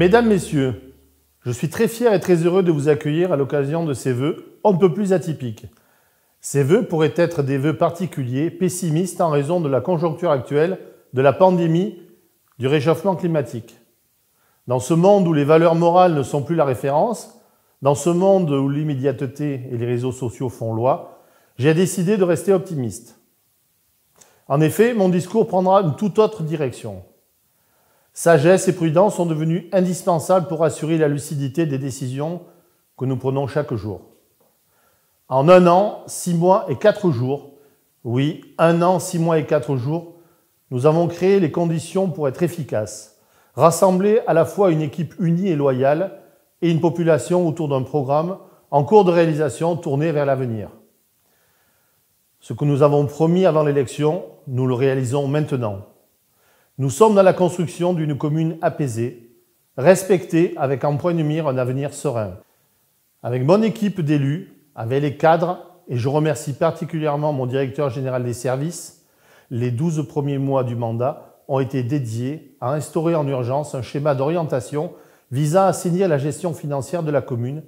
Mesdames, Messieurs, je suis très fier et très heureux de vous accueillir à l'occasion de ces vœux on ne peut plus atypiques. Ces vœux pourraient être des vœux particuliers, pessimistes en raison de la conjoncture actuelle, de la pandémie, du réchauffement climatique. Dans ce monde où les valeurs morales ne sont plus la référence, dans ce monde où l'immédiateté et les réseaux sociaux font loi, j'ai décidé de rester optimiste. En effet, mon discours prendra une toute autre direction. Sagesse et prudence sont devenus indispensables pour assurer la lucidité des décisions que nous prenons chaque jour. En 1 an, 6 mois et 4 jours, oui, 1 an, 6 mois et 4 jours, nous avons créé les conditions pour être efficaces, rassembler à la fois une équipe unie et loyale et une population autour d'un programme en cours de réalisation tourné vers l'avenir. Ce que nous avons promis avant l'élection, nous le réalisons maintenant. Nous sommes dans la construction d'une commune apaisée, respectée avec en point de mire un avenir serein. Avec mon équipe d'élus, avec les cadres, et je remercie particulièrement mon directeur général des services, les 12 premiers mois du mandat ont été dédiés à instaurer en urgence un schéma d'orientation visant à assainir la gestion financière de la commune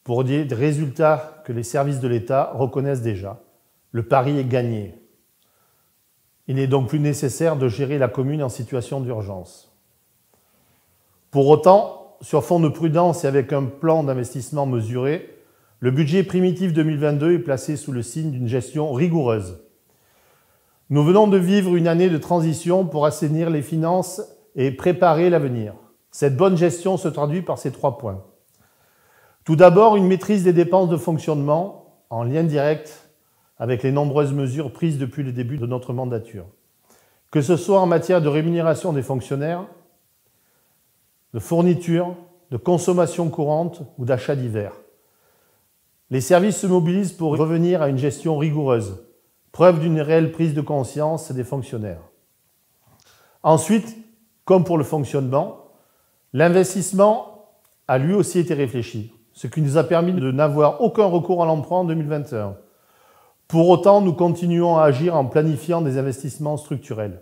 pour des résultats que les services de l'État reconnaissent déjà. Le pari est gagné. Il n'est donc plus nécessaire de gérer la commune en situation d'urgence. Pour autant, sur fond de prudence et avec un plan d'investissement mesuré, le budget primitif 2022 est placé sous le signe d'une gestion rigoureuse. Nous venons de vivre une année de transition pour assainir les finances et préparer l'avenir. Cette bonne gestion se traduit par ces 3 points. Tout d'abord, une maîtrise des dépenses de fonctionnement en lien direct avec les nombreuses mesures prises depuis le début de notre mandature. Que ce soit en matière de rémunération des fonctionnaires, de fourniture, de consommation courante ou d'achat divers. Les services se mobilisent pour revenir à une gestion rigoureuse, preuve d'une réelle prise de conscience des fonctionnaires. Ensuite, comme pour le fonctionnement, l'investissement a lui aussi été réfléchi, ce qui nous a permis de n'avoir aucun recours à l'emprunt en 2021. Pour autant, nous continuons à agir en planifiant des investissements structurels.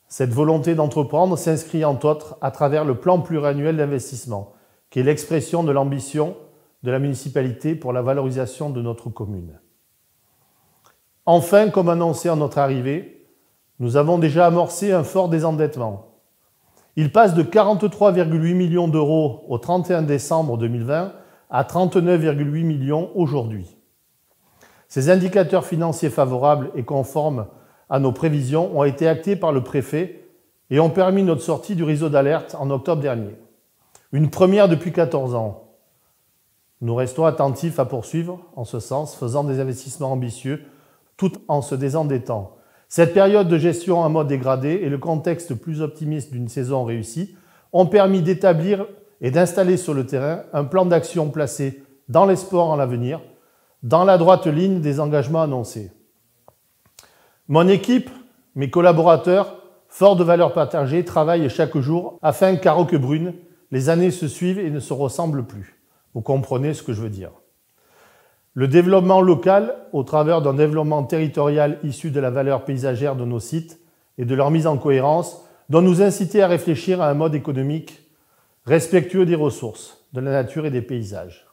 Cette volonté d'entreprendre s'inscrit entre autres à travers le plan pluriannuel d'investissement, qui est l'expression de l'ambition de la municipalité pour la valorisation de notre commune. Enfin, comme annoncé en notre arrivée, nous avons déjà amorcé un fort désendettement. Il passe de 43,8 millions d'euros au 31 décembre 2020 à 39,8 millions aujourd'hui. Ces indicateurs financiers favorables et conformes à nos prévisions ont été actés par le préfet et ont permis notre sortie du réseau d'alerte en octobre dernier. Une première depuis 14 ans. Nous restons attentifs à poursuivre en ce sens, faisant des investissements ambitieux tout en se désendettant. Cette période de gestion en mode dégradé et le contexte plus optimiste d'une saison réussie ont permis d'établir et d'installer sur le terrain un plan d'action placé dans l'espoir en l'avenir, dans la droite ligne des engagements annoncés. Mon équipe, mes collaborateurs, forts de valeurs partagées, travaillent chaque jour afin qu'à Roquebrune, les années se suivent et ne se ressemblent plus. Vous comprenez ce que je veux dire. Le développement local, au travers d'un développement territorial issu de la valeur paysagère de nos sites et de leur mise en cohérence, doit nous inciter à réfléchir à un mode économique respectueux des ressources, de la nature et des paysages.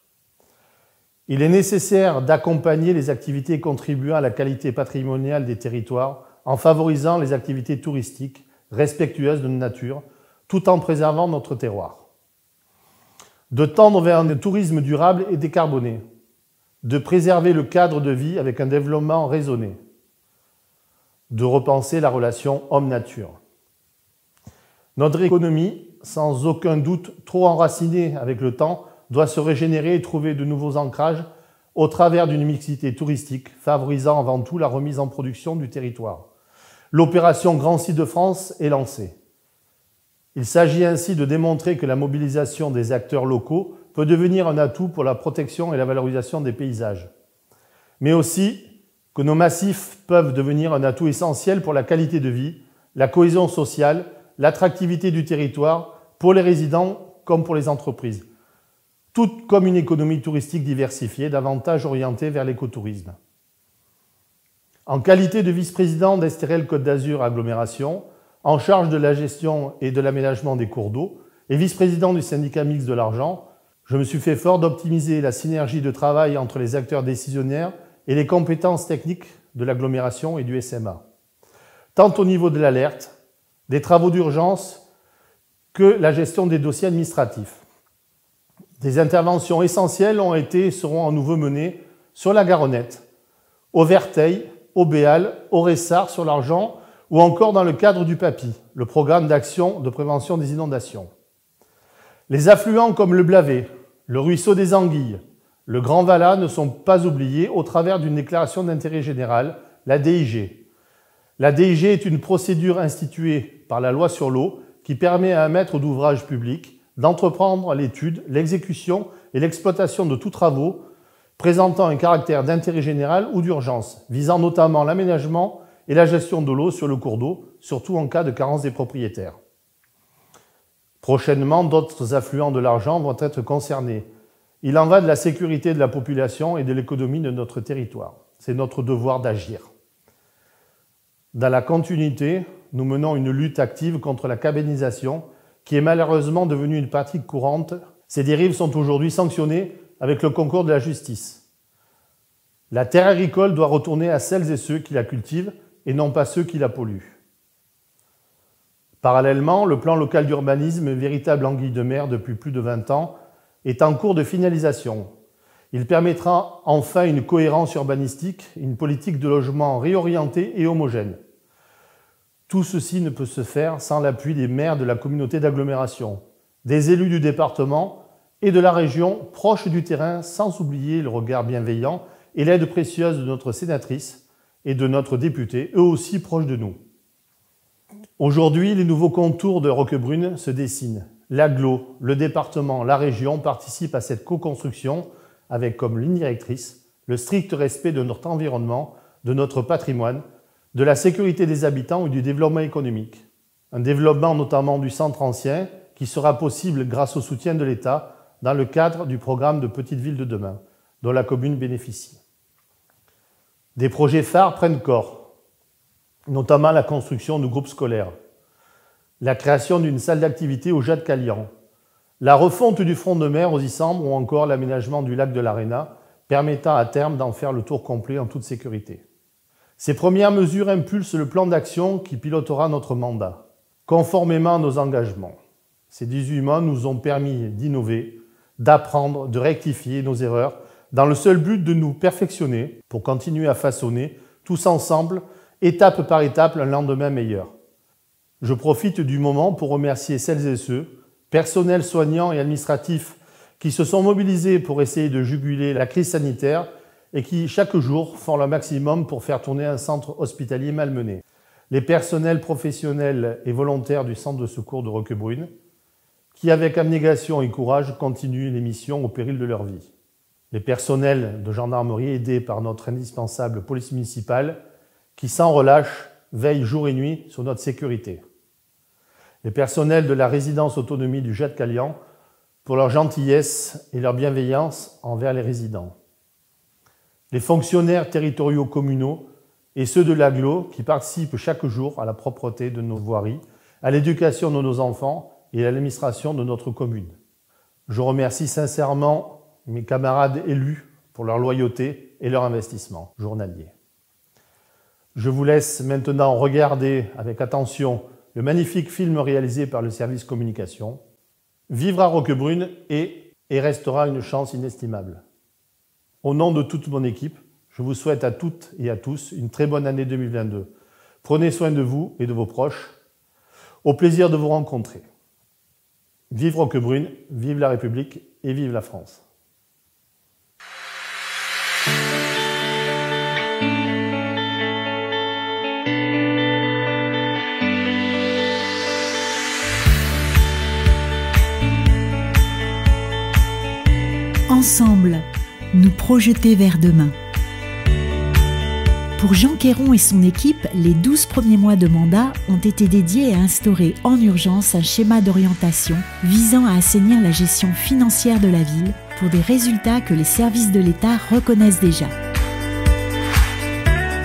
Il est nécessaire d'accompagner les activités contribuant à la qualité patrimoniale des territoires en favorisant les activités touristiques respectueuses de notre nature, tout en préservant notre terroir. De tendre vers un tourisme durable et décarboné, de préserver le cadre de vie avec un développement raisonné, de repenser la relation homme-nature. Notre économie, sans aucun doute trop enracinée avec le temps, doit se régénérer et trouver de nouveaux ancrages au travers d'une mixité touristique favorisant avant tout la remise en production du territoire. L'opération Grand Site de France est lancée. Il s'agit ainsi de démontrer que la mobilisation des acteurs locaux peut devenir un atout pour la protection et la valorisation des paysages, mais aussi que nos massifs peuvent devenir un atout essentiel pour la qualité de vie, la cohésion sociale, l'attractivité du territoire pour les résidents comme pour les entreprises, tout comme une économie touristique diversifiée, davantage orientée vers l'écotourisme. En qualité de vice-président d'Estérel Côte d'Azur Agglomération, en charge de la gestion et de l'aménagement des cours d'eau, et vice-président du syndicat mixte de l'argent, je me suis fait fort d'optimiser la synergie de travail entre les acteurs décisionnaires et les compétences techniques de l'agglomération et du SMA. Tant au niveau de l'alerte, des travaux d'urgence, que la gestion des dossiers administratifs. Des interventions essentielles ont été et seront à nouveau menées sur la Garonnette, au Verteil, au Béal, au Ressart sur l'Argent ou encore dans le cadre du PAPI, le programme d'action de prévention des inondations. Les affluents comme le Blavet, le ruisseau des Anguilles, le Grand Valat ne sont pas oubliés au travers d'une déclaration d'intérêt général, la DIG. La DIG est une procédure instituée par la loi sur l'eau qui permet à un maître d'ouvrage public d'entreprendre l'étude, l'exécution et l'exploitation de tous travaux présentant un caractère d'intérêt général ou d'urgence, visant notamment l'aménagement et la gestion de l'eau sur le cours d'eau, surtout en cas de carence des propriétaires. Prochainement, d'autres affluents de l'Argent vont être concernés. Il en va de la sécurité de la population et de l'économie de notre territoire. C'est notre devoir d'agir. Dans la continuité, nous menons une lutte active contre la cabanisation qui est malheureusement devenue une pratique courante. Ces dérives sont aujourd'hui sanctionnées avec le concours de la justice. La terre agricole doit retourner à celles et ceux qui la cultivent et non pas ceux qui la polluent. Parallèlement, le plan local d'urbanisme, véritable anguille de mer depuis plus de 20 ans, est en cours de finalisation. Il permettra enfin une cohérence urbanistique, une politique de logement réorientée et homogène. Tout ceci ne peut se faire sans l'appui des maires de la communauté d'agglomération, des élus du département et de la région proches du terrain, sans oublier le regard bienveillant et l'aide précieuse de notre sénatrice et de notre député, eux aussi proches de nous. Aujourd'hui, les nouveaux contours de Roquebrune se dessinent. L'agglo, le département, la région participent à cette co-construction avec comme ligne directrice le strict respect de notre environnement, de notre patrimoine, de la sécurité des habitants et du développement économique. Un développement notamment du centre ancien qui sera possible grâce au soutien de l'État dans le cadre du programme de Petites Villes de demain, dont la commune bénéficie. Des projets phares prennent corps, notamment la construction de groupes scolaires, la création d'une salle d'activité au Jade Calian, la refonte du front de mer aux Issambres ou encore l'aménagement du lac de l'Aréna, permettant à terme d'en faire le tour complet en toute sécurité. Ces premières mesures impulsent le plan d'action qui pilotera notre mandat, conformément à nos engagements. Ces 18 mois nous ont permis d'innover, d'apprendre, de rectifier nos erreurs, dans le seul but de nous perfectionner pour continuer à façonner, tous ensemble, étape par étape, un lendemain meilleur. Je profite du moment pour remercier celles et ceux, personnels soignants et administratifs, qui se sont mobilisés pour essayer de juguler la crise sanitaire et qui, chaque jour, font le maximum pour faire tourner un centre hospitalier malmené. Les personnels professionnels et volontaires du centre de secours de Roquebrune, qui, avec abnégation et courage, continuent les missions au péril de leur vie. Les personnels de gendarmerie aidés par notre indispensable police municipale, qui, sans relâche, veillent jour et nuit sur notre sécurité. Les personnels de la résidence autonomie du Jade Calian pour leur gentillesse et leur bienveillance envers les résidents. Les fonctionnaires territoriaux communaux et ceux de l'agglo qui participent chaque jour à la propreté de nos voiries, à l'éducation de nos enfants et à l'administration de notre commune. Je remercie sincèrement mes camarades élus pour leur loyauté et leur investissement journalier. Je vous laisse maintenant regarder avec attention le magnifique film réalisé par le service communication. Vivre à Roquebrune est et restera une chance inestimable. Au nom de toute mon équipe, je vous souhaite à toutes et à tous une très bonne année 2022. Prenez soin de vous et de vos proches. Au plaisir de vous rencontrer. Vive Roquebrune, vive la République et vive la France. Ensemble, nous projeter vers demain. Pour Jean Quéron et son équipe, les 12 premiers mois de mandat ont été dédiés à instaurer en urgence un schéma d'orientation visant à assainir la gestion financière de la ville pour des résultats que les services de l'État reconnaissent déjà.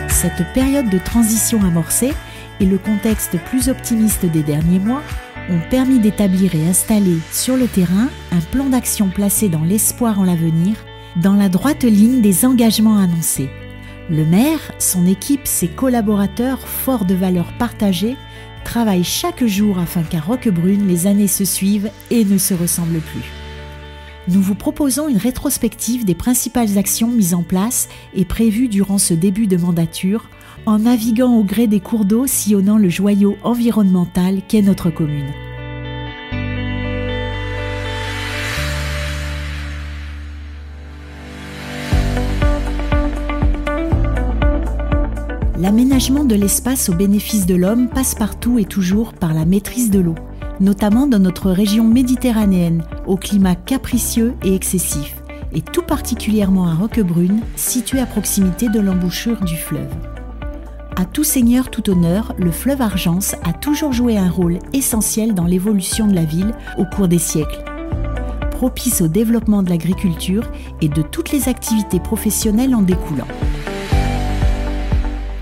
Cette période de transition amorcée et le contexte plus optimiste des derniers mois ont permis d'établir et installer sur le terrain un plan d'action placé dans l'espoir en l'avenir, dans la droite ligne des engagements annoncés. Le maire, son équipe, ses collaborateurs, forts de valeurs partagées, travaillent chaque jour afin qu'à Roquebrune, les années se suivent et ne se ressemblent plus. Nous vous proposons une rétrospective des principales actions mises en place et prévues durant ce début de mandature, en naviguant au gré des cours d'eau sillonnant le joyau environnemental qu'est notre commune. L'aménagement de l'espace au bénéfice de l'homme passe partout et toujours par la maîtrise de l'eau, notamment dans notre région méditerranéenne, au climat capricieux et excessif, et tout particulièrement à Roquebrune, située à proximité de l'embouchure du fleuve. À tout seigneur, tout honneur, le fleuve Argence a toujours joué un rôle essentiel dans l'évolution de la ville au cours des siècles, propice au développement de l'agriculture et de toutes les activités professionnelles en découlant.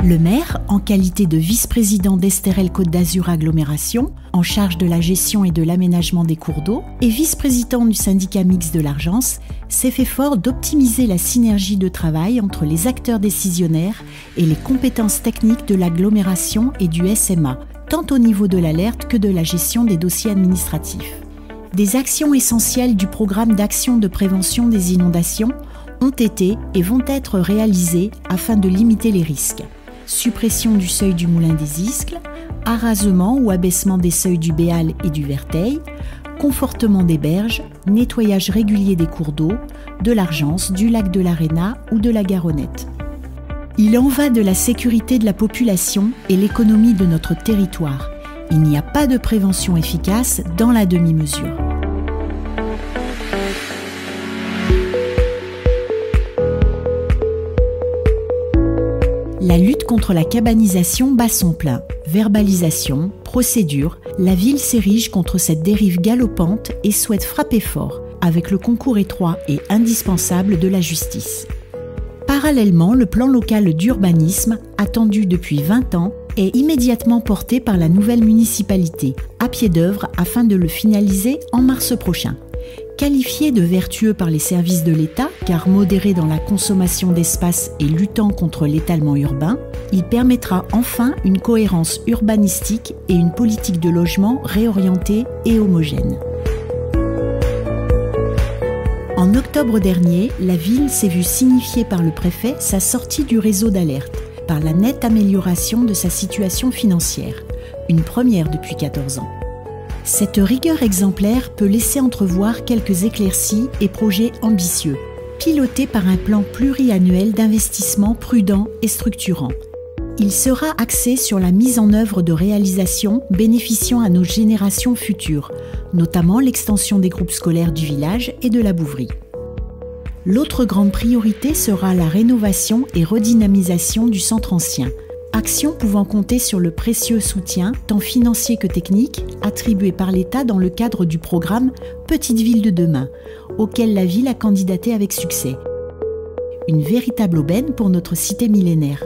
Le maire, en qualité de vice-président d'Estérel Côte d'Azur Agglomération, en charge de la gestion et de l'aménagement des cours d'eau, et vice-président du syndicat mixte de l'Argence, s'est fait fort d'optimiser la synergie de travail entre les acteurs décisionnaires et les compétences techniques de l'agglomération et du SMA, tant au niveau de l'alerte que de la gestion des dossiers administratifs. Des actions essentielles du programme d'action de prévention des inondations ont été et vont être réalisées afin de limiter les risques. Suppression du seuil du moulin des Iscles, arasement ou abaissement des seuils du Béal et du Verteil, confortement des berges, nettoyage régulier des cours d'eau, de l'Argence, du lac de l'Aréna ou de la Garonnette. Il en va de la sécurité de la population et l'économie de notre territoire. Il n'y a pas de prévention efficace dans la demi-mesure. La lutte contre la cabanisation bat son plein. Verbalisation, procédure, la ville s'érige contre cette dérive galopante et souhaite frapper fort, avec le concours étroit et indispensable de la justice. Parallèlement, le plan local d'urbanisme, attendu depuis 20 ans, est immédiatement porté par la nouvelle municipalité, à pied d'œuvre afin de le finaliser en mars prochain. Qualifié de vertueux par les services de l'État, car modéré dans la consommation d'espace et luttant contre l'étalement urbain, il permettra enfin une cohérence urbanistique et une politique de logement réorientée et homogène. En octobre dernier, la ville s'est vue signifier par le préfet sa sortie du réseau d'alerte, par la nette amélioration de sa situation financière, une première depuis 14 ans. Cette rigueur exemplaire peut laisser entrevoir quelques éclaircies et projets ambitieux, pilotés par un plan pluriannuel d'investissement prudent et structurant. Il sera axé sur la mise en œuvre de réalisations bénéficiant à nos générations futures, notamment l'extension des groupes scolaires du village et de la Bouverie. L'autre grande priorité sera la rénovation et redynamisation du centre ancien, action pouvant compter sur le précieux soutien, tant financier que technique, attribué par l'État dans le cadre du programme Petite Ville de demain, auquel la ville a candidaté avec succès. Une véritable aubaine pour notre cité millénaire.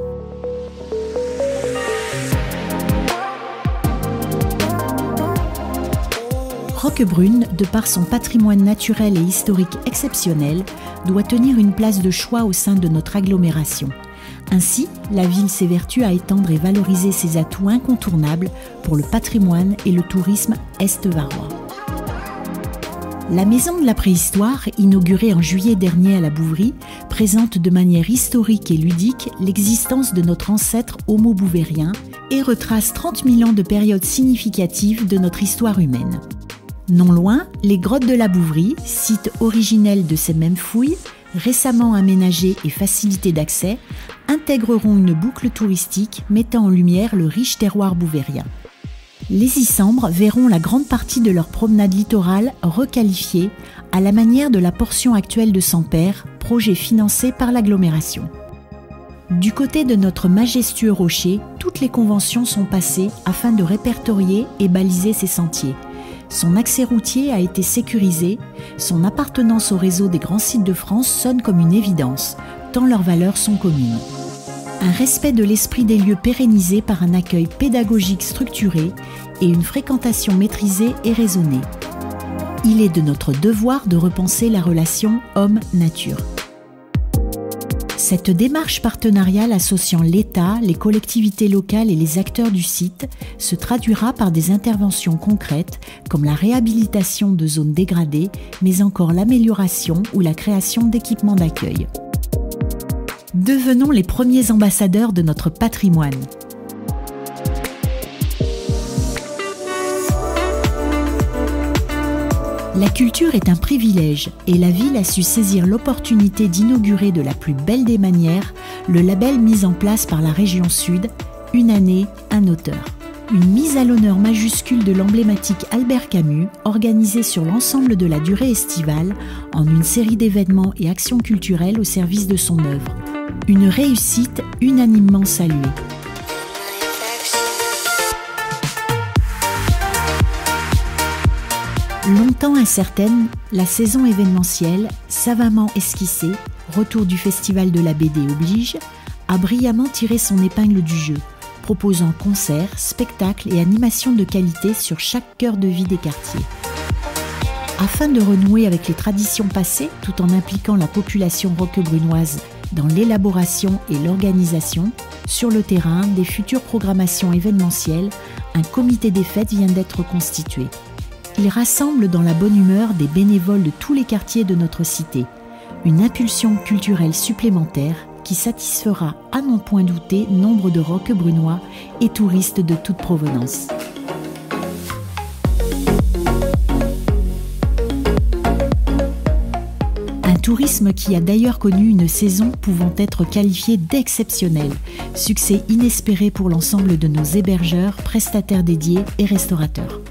Roquebrune, de par son patrimoine naturel et historique exceptionnel, doit tenir une place de choix au sein de notre agglomération. Ainsi, la ville s'évertue à étendre et valoriser ses atouts incontournables pour le patrimoine et le tourisme est-varois. La Maison de la Préhistoire, inaugurée en juillet dernier à la Bouverie, présente de manière historique et ludique l'existence de notre ancêtre Homo bouvérien et retrace 30 000 ans de périodes significatives de notre histoire humaine. Non loin, les grottes de la Bouverie, site originel de ces mêmes fouilles, récemment aménagées et facilitées d'accès, intégreront une boucle touristique mettant en lumière le riche terroir bouvérien. Les Issambres verront la grande partie de leur promenade littorale requalifiée à la manière de la portion actuelle de Sampère, projet financé par l'agglomération. Du côté de notre majestueux rocher, toutes les conventions sont passées afin de répertorier et baliser ces sentiers. Son accès routier a été sécurisé, son appartenance au réseau des grands sites de France sonne comme une évidence, tant leurs valeurs sont communes. Un respect de l'esprit des lieux pérennisé par un accueil pédagogique structuré et une fréquentation maîtrisée et raisonnée. Il est de notre devoir de repenser la relation homme-nature. Cette démarche partenariale associant l'État, les collectivités locales et les acteurs du site se traduira par des interventions concrètes comme la réhabilitation de zones dégradées, mais encore l'amélioration ou la création d'équipements d'accueil. Devenons les premiers ambassadeurs de notre patrimoine. La culture est un privilège et la ville a su saisir l'opportunité d'inaugurer de la plus belle des manières le label mis en place par la région Sud, Une année, un auteur. Une mise à l'honneur majuscule de l'emblématique Albert Camus, organisée sur l'ensemble de la durée estivale en une série d'événements et actions culturelles au service de son œuvre. Une réussite unanimement saluée. Longtemps incertaine, la saison événementielle, savamment esquissée, retour du Festival de la BD oblige, a brillamment tiré son épingle du jeu, proposant concerts, spectacles et animations de qualité sur chaque cœur de vie des quartiers. Afin de renouer avec les traditions passées tout en impliquant la population roquebrunoise dans l'élaboration et l'organisation, sur le terrain des futures programmations événementielles, un comité des fêtes vient d'être constitué. Il rassemble dans la bonne humeur des bénévoles de tous les quartiers de notre cité, une impulsion culturelle supplémentaire qui satisfera à n'en point douter nombre de roquebrunois et touristes de toute provenance. Un tourisme qui a d'ailleurs connu une saison pouvant être qualifiée d'exceptionnelle, succès inespéré pour l'ensemble de nos hébergeurs, prestataires dédiés et restaurateurs.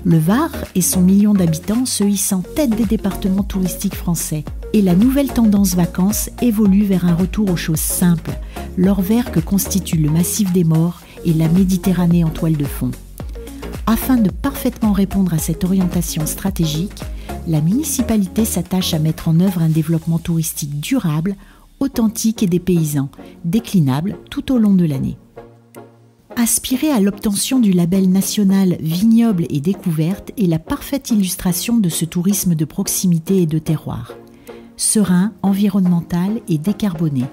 Le Var et son million d'habitants se hissent en tête des départements touristiques français. Et la nouvelle tendance vacances évolue vers un retour aux choses simples, l'or vert que constitue le massif des Maures et la Méditerranée en toile de fond. Afin de parfaitement répondre à cette orientation stratégique, la municipalité s'attache à mettre en œuvre un développement touristique durable, authentique et dépaysant, déclinable tout au long de l'année. Aspirer à l'obtention du label national Vignoble et Découverte est la parfaite illustration de ce tourisme de proximité et de terroir. Serein, environnemental et décarboné,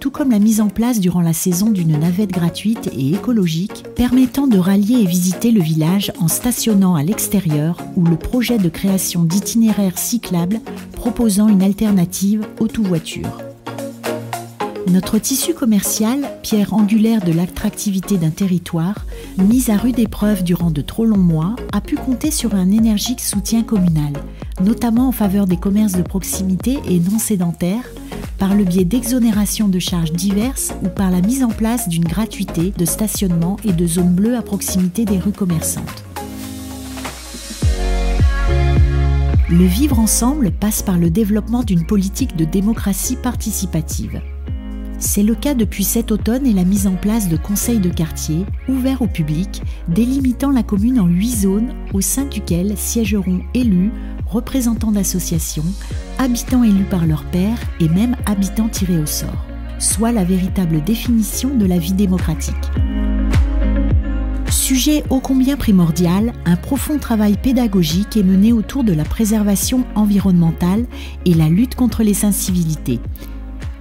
tout comme la mise en place durant la saison d'une navette gratuite et écologique permettant de rallier et visiter le village en stationnant à l'extérieur ou le projet de création d'itinéraires cyclables proposant une alternative aux tout-voitures. Notre tissu commercial, pierre angulaire de l'attractivité d'un territoire, mis à rude épreuve durant de trop longs mois, a pu compter sur un énergique soutien communal, notamment en faveur des commerces de proximité et non sédentaires, par le biais d'exonérations de charges diverses ou par la mise en place d'une gratuité de stationnement et de zones bleues à proximité des rues commerçantes. Le vivre ensemble passe par le développement d'une politique de démocratie participative. C'est le cas depuis cet automne et la mise en place de conseils de quartier, ouverts au public, délimitant la commune en 8 zones au sein duquel siégeront élus, représentants d'associations, habitants élus par leurs pairs et même habitants tirés au sort, soit la véritable définition de la vie démocratique. Sujet ô combien primordial, un profond travail pédagogique est mené autour de la préservation environnementale et la lutte contre les incivilités.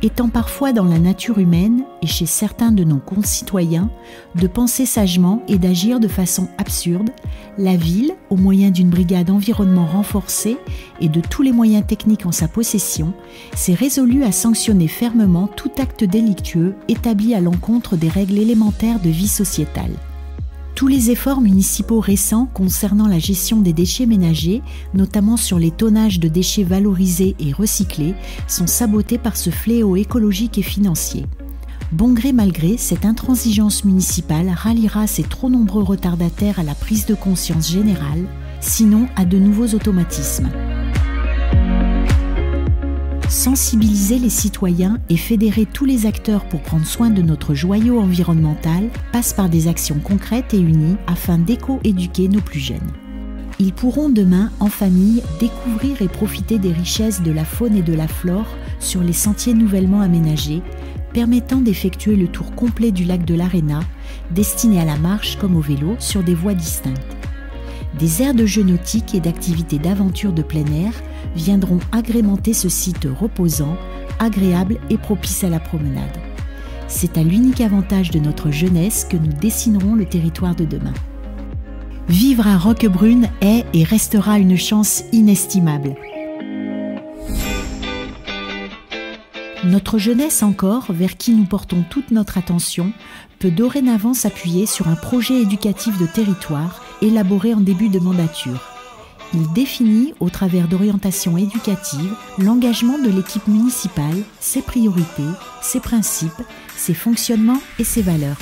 Étant parfois dans la nature humaine et chez certains de nos concitoyens, de penser sagement et d'agir de façon absurde, la ville, au moyen d'une brigade environnement renforcée et de tous les moyens techniques en sa possession, s'est résolue à sanctionner fermement tout acte délictueux établi à l'encontre des règles élémentaires de vie sociétale. Tous les efforts municipaux récents concernant la gestion des déchets ménagers, notamment sur les tonnages de déchets valorisés et recyclés, sont sabotés par ce fléau écologique et financier. Bon gré mal gré, cette intransigeance municipale ralliera ces trop nombreux retardataires à la prise de conscience générale, sinon à de nouveaux automatismes. Sensibiliser les citoyens et fédérer tous les acteurs pour prendre soin de notre joyau environnemental passe par des actions concrètes et unies afin d'éco-éduquer nos plus jeunes. Ils pourront demain, en famille, découvrir et profiter des richesses de la faune et de la flore sur les sentiers nouvellement aménagés, permettant d'effectuer le tour complet du lac de l'Aréna, destiné à la marche comme au vélo sur des voies distinctes. Des aires de jeux nautiques et d'activités d'aventure de plein air viendront agrémenter ce site reposant, agréable et propice à la promenade. C'est à l'unique avantage de notre jeunesse que nous dessinerons le territoire de demain. Vivre à Roquebrune est et restera une chance inestimable. Notre jeunesse encore, vers qui nous portons toute notre attention, peut dorénavant s'appuyer sur un projet éducatif de territoire élaboré en début de mandature. Il définit, au travers d'orientations éducatives, l'engagement de l'équipe municipale, ses priorités, ses principes, ses fonctionnements et ses valeurs,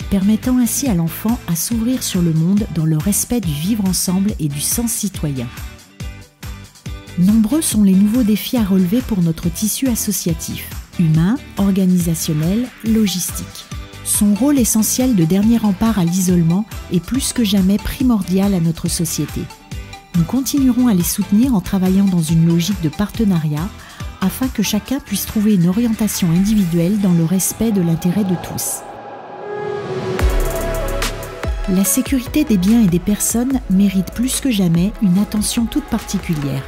permettant ainsi à l'enfant à s'ouvrir sur le monde dans le respect du vivre ensemble et du sens citoyen. Nombreux sont les nouveaux défis à relever pour notre tissu associatif, humain, organisationnel, logistique. Son rôle essentiel de dernier rempart à l'isolement est plus que jamais primordial à notre société. Nous continuerons à les soutenir en travaillant dans une logique de partenariat afin que chacun puisse trouver une orientation individuelle dans le respect de l'intérêt de tous. La sécurité des biens et des personnes mérite plus que jamais une attention toute particulière.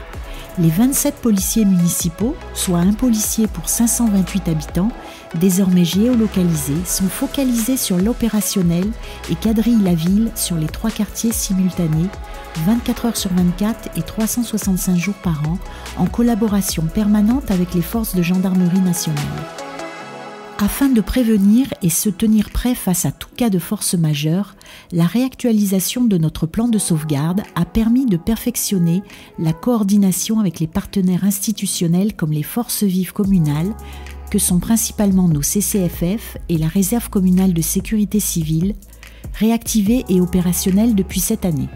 Les 27 policiers municipaux, soit un policier pour 528 habitants, désormais géolocalisés, sont focalisés sur l'opérationnel et quadrillent la ville sur les 3 quartiers simultanés, 24 heures sur 24 et 365 jours par an, en collaboration permanente avec les forces de gendarmerie nationale. Afin de prévenir et se tenir prêt face à tout cas de force majeure, la réactualisation de notre plan de sauvegarde a permis de perfectionner la coordination avec les partenaires institutionnels comme les forces vives communales, que sont principalement nos CCFF et la réserve communale de sécurité civile, réactivée et opérationnelle depuis cette année.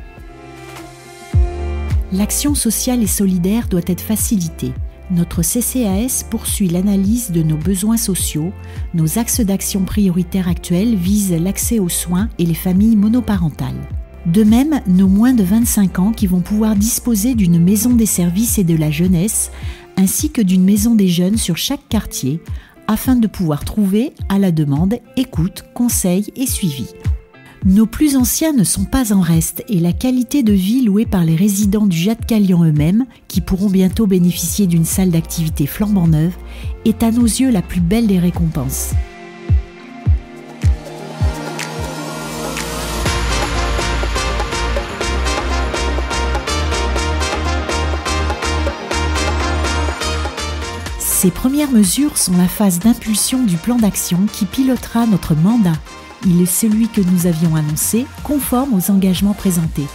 L'action sociale et solidaire doit être facilitée. Notre CCAS poursuit l'analyse de nos besoins sociaux. Nos axes d'action prioritaires actuels visent l'accès aux soins et les familles monoparentales. De même, nos moins de 25 ans qui vont pouvoir disposer d'une maison des services et de la jeunesse, ainsi que d'une maison des jeunes sur chaque quartier, afin de pouvoir trouver, à la demande, écoute, conseil et suivi. Nos plus anciens ne sont pas en reste et la qualité de vie louée par les résidents du Jade-Calian eux-mêmes, qui pourront bientôt bénéficier d'une salle d'activité flambant neuve, est à nos yeux la plus belle des récompenses. Ces premières mesures sont la phase d'impulsion du plan d'action qui pilotera notre mandat. Il est celui que nous avions annoncé, conforme aux engagements présentés.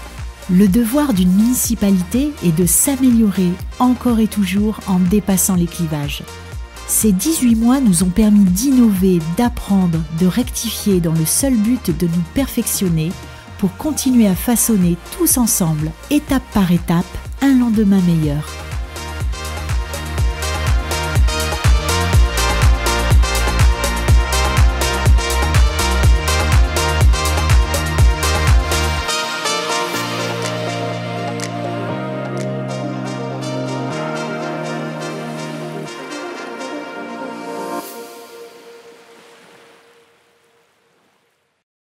Le devoir d'une municipalité est de s'améliorer encore et toujours en dépassant les clivages. Ces 18 mois nous ont permis d'innover, d'apprendre, de rectifier dans le seul but de nous perfectionner pour continuer à façonner tous ensemble, étape par étape, un lendemain meilleur.